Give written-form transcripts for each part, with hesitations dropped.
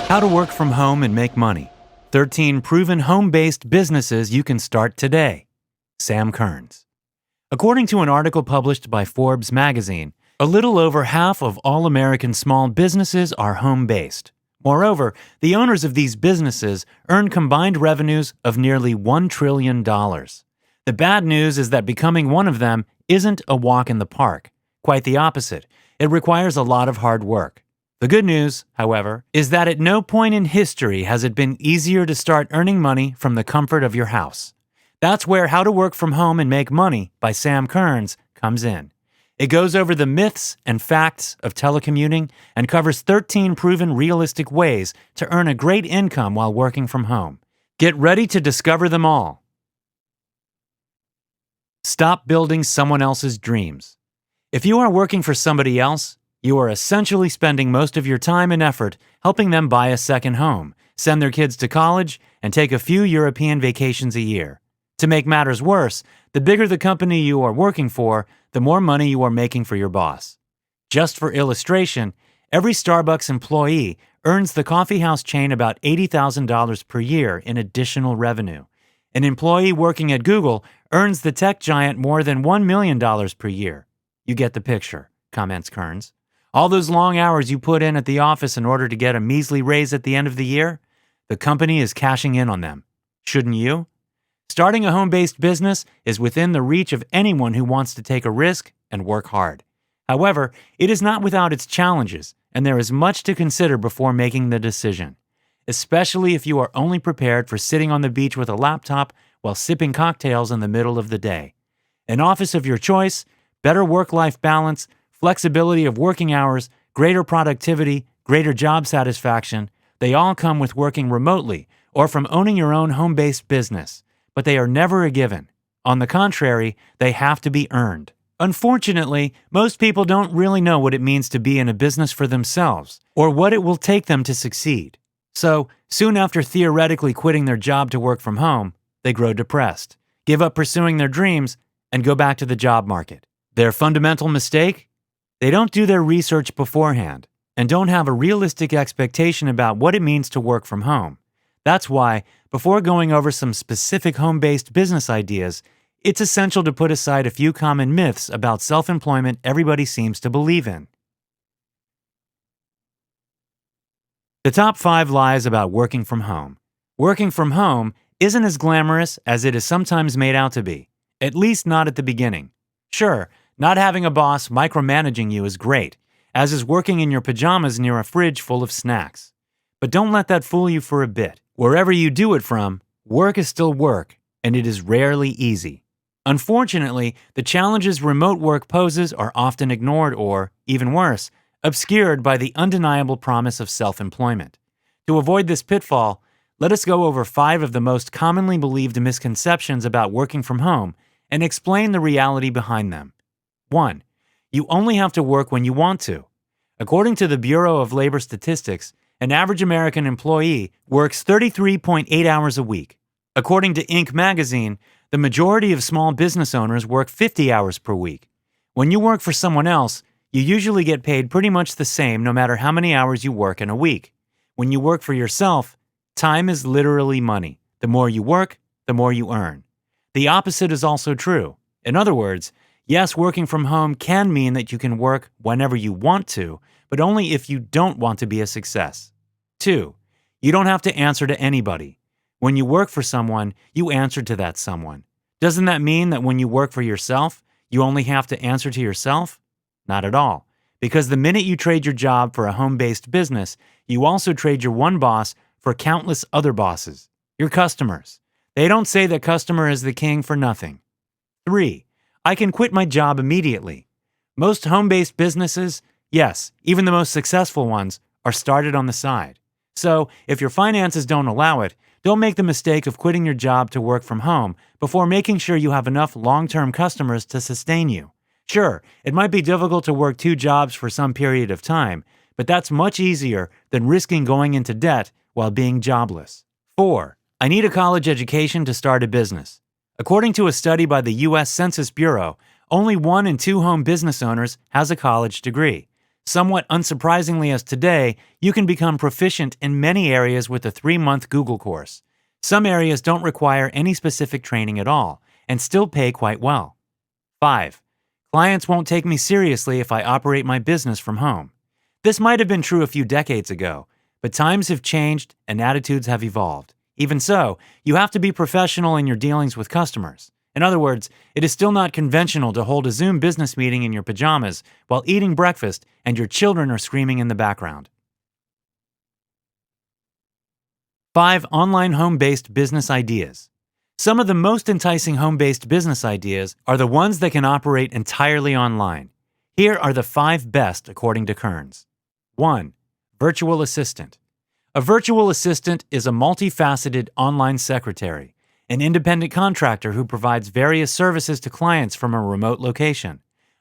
How to work from home and make money. 13 proven home-based businesses you can start today. Sam Kearns. According to an article published by Forbes magazine, a little over half of all American small businesses are home-based. Moreover, the owners of these businesses earn combined revenues of nearly $1 trillion. The bad news is that becoming one of them isn't a walk in the park. Quite the opposite. It requires a lot of hard work. The good news, however, is that at no point in history has it been easier to start earning money from the comfort of your house. That's where How to Work from Home and Make Money by Sam Kearns comes in. It goes over the myths and facts of telecommuting and covers 13 proven realistic ways to earn a great income while working from home. Get ready to discover them all. Stop building someone else's dreams. If you are working for somebody else, you are essentially spending most of your time and effort helping them buy a second home, send their kids to college, and take a few European vacations a year. To make matters worse, the bigger the company you are working for, the more money you are making for your boss. Just for illustration, every Starbucks employee earns the coffeehouse chain about $80,000 per year in additional revenue. An employee working at Google earns the tech giant more than $1 million per year. You get the picture, comments Kearns. All those long hours you put in at the office in order to get a measly raise at the end of the year, the company is cashing in on them. Shouldn't you? Starting a home-based business is within the reach of anyone who wants to take a risk and work hard. However, it is not without its challenges, and there is much to consider before making the decision, especially if you are only prepared for sitting on the beach with a laptop while sipping cocktails in the middle of the day. An office of your choice, better work-life balance, flexibility of working hours, greater productivity, greater job satisfaction, they all come with working remotely or from owning your own home-based business, but they are never a given. On the contrary, they have to be earned. Unfortunately, most people don't really know what it means to be in a business for themselves or what it will take them to succeed. So, soon after theoretically quitting their job to work from home, they grow depressed, give up pursuing their dreams, and go back to the job market. Their fundamental mistake? They don't do their research beforehand and don't have a realistic expectation about what it means to work from home. That's why, before going over some specific home-based business ideas, it's essential to put aside a few common myths about self-employment everybody seems to believe in. The top 5 lies about working from home. Working from home isn't as glamorous as it is sometimes made out to be, at least not at the beginning. Sure, not having a boss micromanaging you is great, as is working in your pajamas near a fridge full of snacks. But don't let that fool you for a bit. Wherever you do it from, work is still work, and it is rarely easy. Unfortunately, the challenges remote work poses are often ignored or, even worse, obscured by the undeniable promise of self-employment. To avoid this pitfall, let us go over 5 of the most commonly believed misconceptions about working from home and explain the reality behind them. 1. You only have to work when you want to. According to the Bureau of Labor Statistics, an average American employee works 33.8 hours a week. According to Inc. magazine, the majority of small business owners work 50 hours per week. When you work for someone else, you usually get paid pretty much the same no matter how many hours you work in a week. When you work for yourself, time is literally money. The more you work, the more you earn. The opposite is also true. In other words, yes, working from home can mean that you can work whenever you want to, but only if you don't want to be a success. 2. You don't have to answer to anybody. When you work for someone, you answer to that someone. Doesn't that mean that when you work for yourself, you only have to answer to yourself? Not at all. Because the minute you trade your job for a home-based business, you also trade your one boss for countless other bosses, your customers. They don't say that customer is the king for nothing. 3. I can quit my job immediately. Most home-based businesses, yes, even the most successful ones, are started on the side. So, if your finances don't allow it, don't make the mistake of quitting your job to work from home before making sure you have enough long-term customers to sustain you. Sure, it might be difficult to work 2 jobs for some period of time, but that's much easier than risking going into debt while being jobless. 4. I need a college education to start a business. According to a study by the U.S. Census Bureau, only 1 in 2 home business owners has a college degree. Somewhat unsurprisingly as today, you can become proficient in many areas with a 3-month Google course. Some areas don't require any specific training at all and still pay quite well. 5. Clients won't take me seriously if I operate my business from home. This might have been true a few decades ago, but times have changed and attitudes have evolved. Even so, you have to be professional in your dealings with customers. In other words, it is still not conventional to hold a Zoom business meeting in your pajamas while eating breakfast and your children are screaming in the background. 5 online home-based business ideas. Some of the most enticing home-based business ideas are the ones that can operate entirely online. Here are the 5 best according to Kearns. 1. Virtual assistant. A virtual assistant is a multifaceted online secretary, an independent contractor who provides various services to clients from a remote location.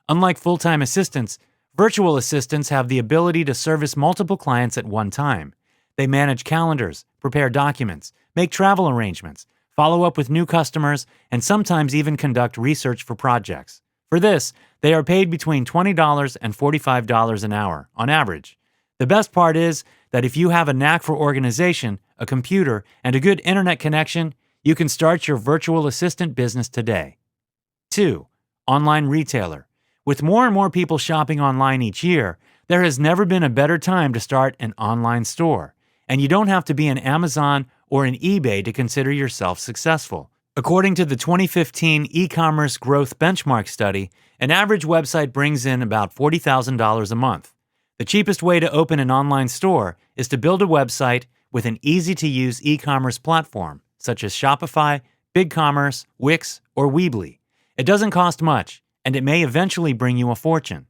Unlike full-time assistants, virtual assistants have the ability to service multiple clients at one time. They manage calendars, prepare documents, make travel arrangements, follow up with new customers, and sometimes even conduct research for projects. For this, they are paid between $20 and $45 an hour, on average. The best part is that if you have a knack for organization, a computer, and a good internet connection, you can start your virtual assistant business today. 2. Online retailer. With more and more people shopping online each year, there has never been a better time to start an online store. And you don't have to be an Amazon or an eBay to consider yourself successful. According to the 2015 e-commerce growth benchmark study, an average website brings in about $40,000 a month. The cheapest way to open an online store is to build a website with an easy-to-use e-commerce platform, such as Shopify, BigCommerce, Wix, or Weebly. It doesn't cost much, and it may eventually bring you a fortune.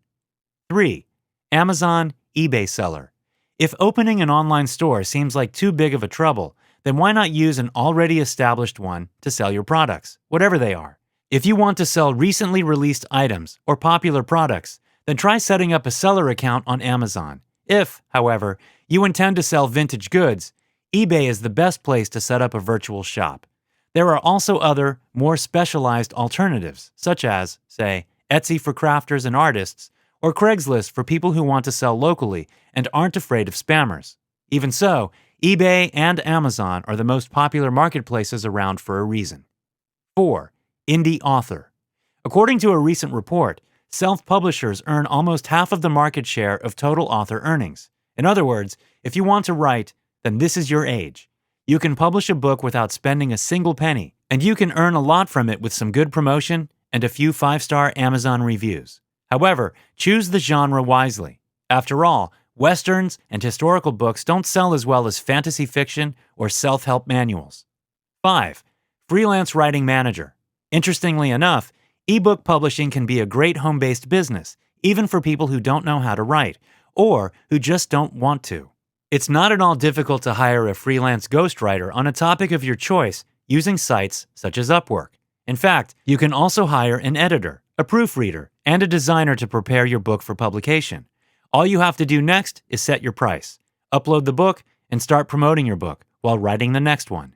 3. Amazon eBay seller. If opening an online store seems like too big of a trouble, then why not use an already established one to sell your products, whatever they are? If you want to sell recently released items or popular products, then try setting up a seller account on Amazon. If, however, you intend to sell vintage goods, eBay is the best place to set up a virtual shop. There are also other, more specialized alternatives, such as, say, Etsy for crafters and artists, or Craigslist for people who want to sell locally and aren't afraid of spammers. Even so, eBay and Amazon are the most popular marketplaces around for a reason. 4. Indie author. According to a recent report, self-publishers earn almost half of the market share of total author earnings. In other words, if you want to write, then this is your age. You can publish a book without spending a single penny, and you can earn a lot from it with some good promotion and a few 5-star Amazon reviews. However, choose the genre wisely. After all, Westerns and historical books don't sell as well as fantasy fiction or self-help manuals. 5. Freelance writing manager. Interestingly enough, ebook publishing can be a great home-based business, even for people who don't know how to write, or who just don't want to. It's not at all difficult to hire a freelance ghostwriter on a topic of your choice using sites such as Upwork. In fact, you can also hire an editor, a proofreader, and a designer to prepare your book for publication. All you have to do next is set your price, upload the book, and start promoting your book while writing the next one.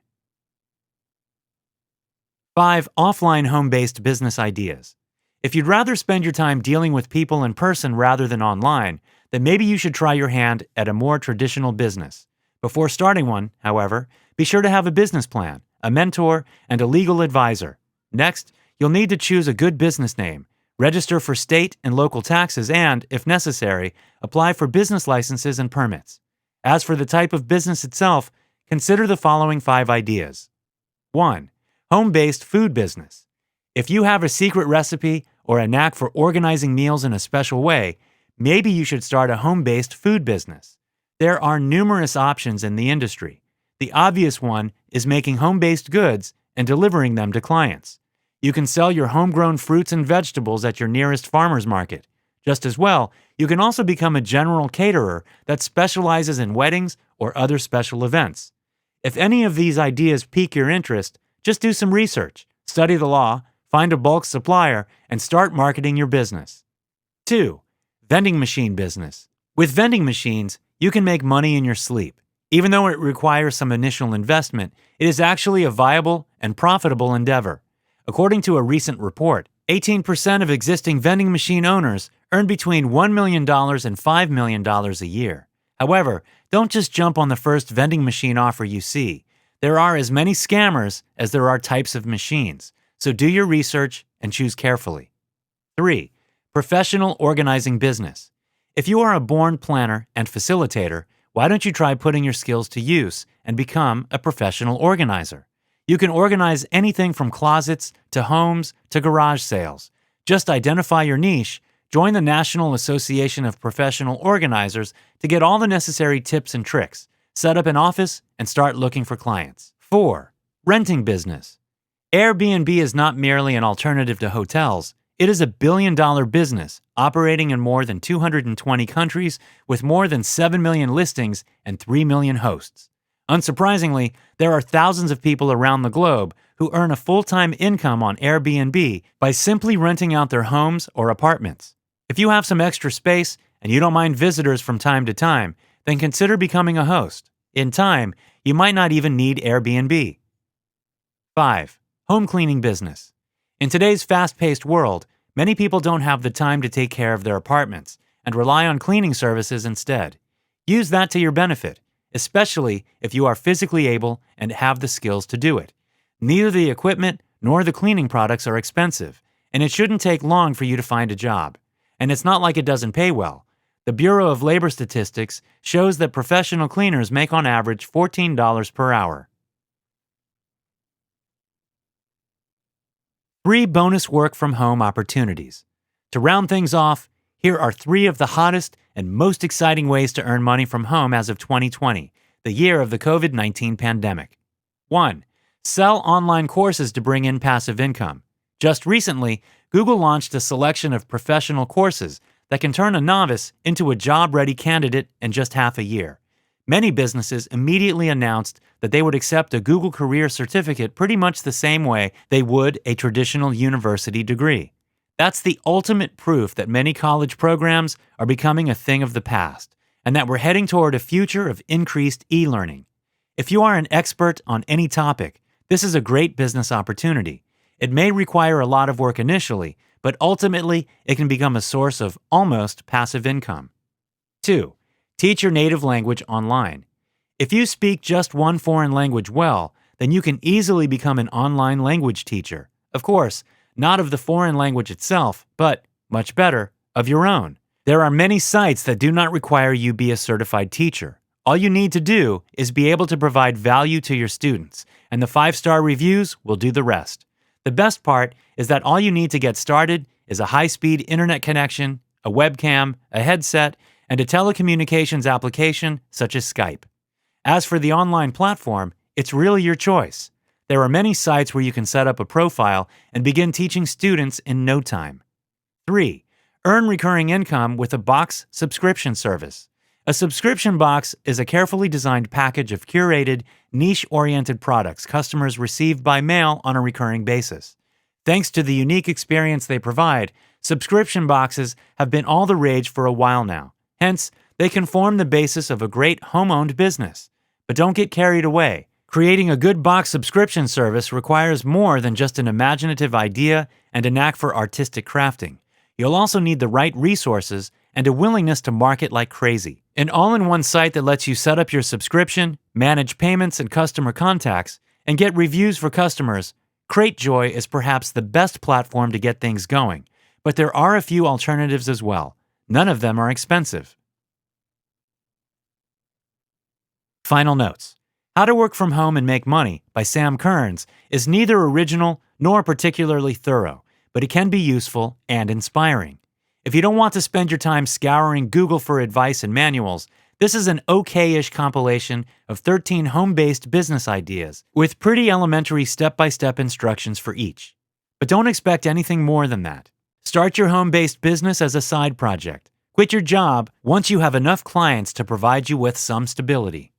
5. Offline home-based business ideas. If you'd rather spend your time dealing with people in person rather than online, then maybe you should try your hand at a more traditional business. Before starting one, however, be sure to have a business plan, a mentor, and a legal advisor. Next, you'll need to choose a good business name, register for state and local taxes, and, if necessary, apply for business licenses and permits. As for the type of business itself, consider the following 5 ideas. 1. Home-based food business. If you have a secret recipe or a knack for organizing meals in a special way, maybe you should start a home-based food business. There are numerous options in the industry. The obvious one is making home-based goods and delivering them to clients. You can sell your homegrown fruits and vegetables at your nearest farmer's market. Just as well, you can also become a general caterer that specializes in weddings or other special events. If any of these ideas pique your interest, just do some research, study the law, find a bulk supplier, and start marketing your business. 2. Vending machine business. With vending machines, you can make money in your sleep. Even though it requires some initial investment, it is actually a viable and profitable endeavor. According to a recent report, 18% of existing vending machine owners Earn between $1 million and $5 million a year. However, don't just jump on the first vending machine offer you see. There are as many scammers as there are types of machines, so do your research and choose carefully. 3. Professional organizing business. If you are a born planner and facilitator, why don't you try putting your skills to use and become a professional organizer? You can organize anything from closets to homes to garage sales. Just identify your niche, join the National Association of Professional Organizers to get all the necessary tips and tricks, set up an office, and start looking for clients. 4. Renting business. Airbnb is not merely an alternative to hotels. It is a billion-dollar business operating in more than 220 countries with more than 7 million listings and 3 million hosts. Unsurprisingly, there are thousands of people around the globe who earn a full-time income on Airbnb by simply renting out their homes or apartments. If you have some extra space and you don't mind visitors from time to time, then consider becoming a host. In time, you might not even need Airbnb. 5. Home cleaning business. In today's fast-paced world, many people don't have the time to take care of their apartments and rely on cleaning services instead. Use that to your benefit, especially if you are physically able and have the skills to do it. Neither the equipment nor the cleaning products are expensive, and it shouldn't take long for you to find a job. And it's not like it doesn't pay well. The Bureau of Labor Statistics shows that professional cleaners make on average $14 per hour. 3 bonus work-from-home opportunities. To round things off, here are 3 of the hottest and most exciting ways to earn money from home as of 2020, the year of the COVID-19 pandemic. 1. Sell online courses to bring in passive income. Just recently, Google launched a selection of professional courses that can turn a novice into a job-ready candidate in just half a year. Many businesses immediately announced that they would accept a Google Career Certificate pretty much the same way they would a traditional university degree. That's the ultimate proof that many college programs are becoming a thing of the past, and that we're heading toward a future of increased e-learning. If you are an expert on any topic, this is a great business opportunity. It may require a lot of work initially, but ultimately it can become a source of almost passive income. 2. Teach your native language online. If you speak just one foreign language well, then you can easily become an online language teacher. Of course, not of the foreign language itself, but, much better, of your own. There are many sites that do not require you be a certified teacher. All you need to do is be able to provide value to your students, and the 5-star reviews will do the rest. The best part is that all you need to get started is a high-speed internet connection, a webcam, a headset, and a telecommunications application such as Skype. As for the online platform, it's really your choice. There are many sites where you can set up a profile and begin teaching students in no time. 3. Earn recurring income with a box subscription service. A subscription box is a carefully designed package of curated, niche-oriented products customers receive by mail on a recurring basis. Thanks to the unique experience they provide, subscription boxes have been all the rage for a while now. Hence, they can form the basis of a great home-owned business. But don't get carried away. Creating a good box subscription service requires more than just an imaginative idea and a knack for artistic crafting. You'll also need the right resources and a willingness to market like crazy. An all-in-one site that lets you set up your subscription, manage payments and customer contacts, and get reviews for customers. Cratejoy is perhaps the best platform to get things going, but there are a few alternatives as well. None of them are expensive. Final notes. How to Work from Home and Make Money by Sam Kearns is neither original nor particularly thorough, but it can be useful and inspiring. If you don't want to spend your time scouring Google for advice and manuals, this is an okay-ish compilation of 13 home-based business ideas with pretty elementary step-by-step instructions for each. But don't expect anything more than that. Start your home-based business as a side project. Quit your job once you have enough clients to provide you with some stability.